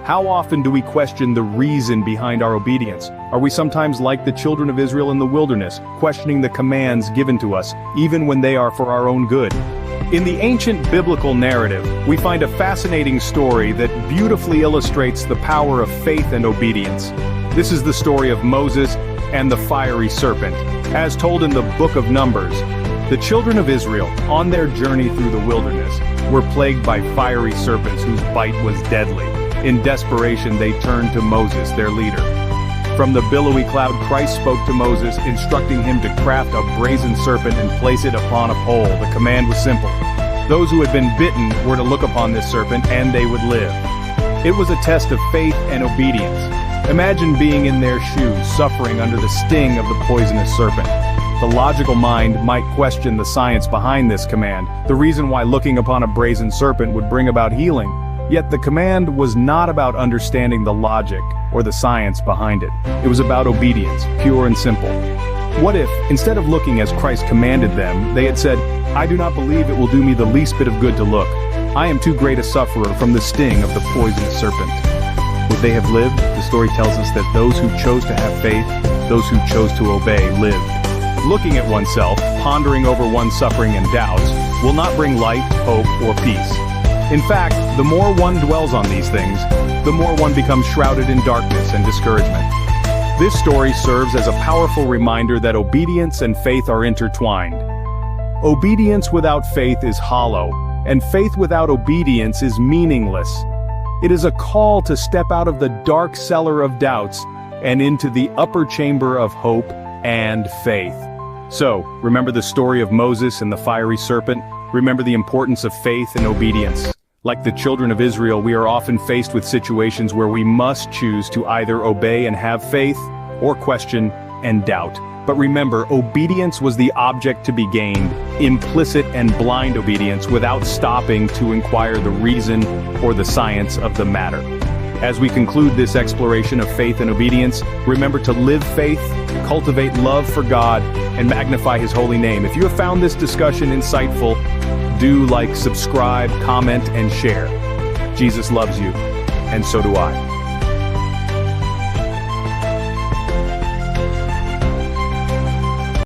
How often do we question the reason behind our obedience? Are we sometimes like the children of Israel in the wilderness, questioning the commands given to us, even when they are for our own good? In the ancient biblical narrative, we find a fascinating story that beautifully illustrates the power of faith and obedience. This is the story of Moses and the fiery serpent. As told in the book of Numbers, the children of Israel, on their journey through the wilderness, were plagued by fiery serpents whose bite was deadly. In desperation, they turned to Moses, their leader. From the billowy cloud, Christ spoke to Moses, instructing him to craft a brazen serpent and place it upon a pole. The command was simple. Those who had been bitten were to look upon this serpent, and they would live. It was a test of faith and obedience. Imagine being in their shoes, suffering under the sting of the poisonous serpent. The logical mind might question the science behind this command, the reason why looking upon a brazen serpent would bring about healing. Yet the command was not about understanding the logic or the science behind it. It was about obedience, pure and simple. What if, instead of looking as Christ commanded them, they had said, "I do not believe it will do me the least bit of good to look. I am too great a sufferer from the sting of the poisonous serpent." Would they have lived? The story tells us that those who chose to have faith, those who chose to obey, lived. Looking at oneself, pondering over one's suffering and doubts, will not bring light, hope, or peace. In fact, the more one dwells on these things, the more one becomes shrouded in darkness and discouragement. This story serves as a powerful reminder that obedience and faith are intertwined. Obedience without faith is hollow, and faith without obedience is meaningless. It is a call to step out of the dark cellar of doubts and into the upper chamber of hope and faith. So, remember the story of Moses and the fiery serpent? Remember the importance of faith and obedience. Like the children of Israel, we are often faced with situations where we must choose to either obey and have faith, or question and doubt. But remember, obedience was the object to be gained, implicit and blind obedience without stopping to inquire the reason or the science of the matter. As we conclude this exploration of faith and obedience, remember to live faith, cultivate love for God, and magnify His holy name. If you have found this discussion insightful, do like, subscribe, comment, and share. Jesus loves you, and so do I.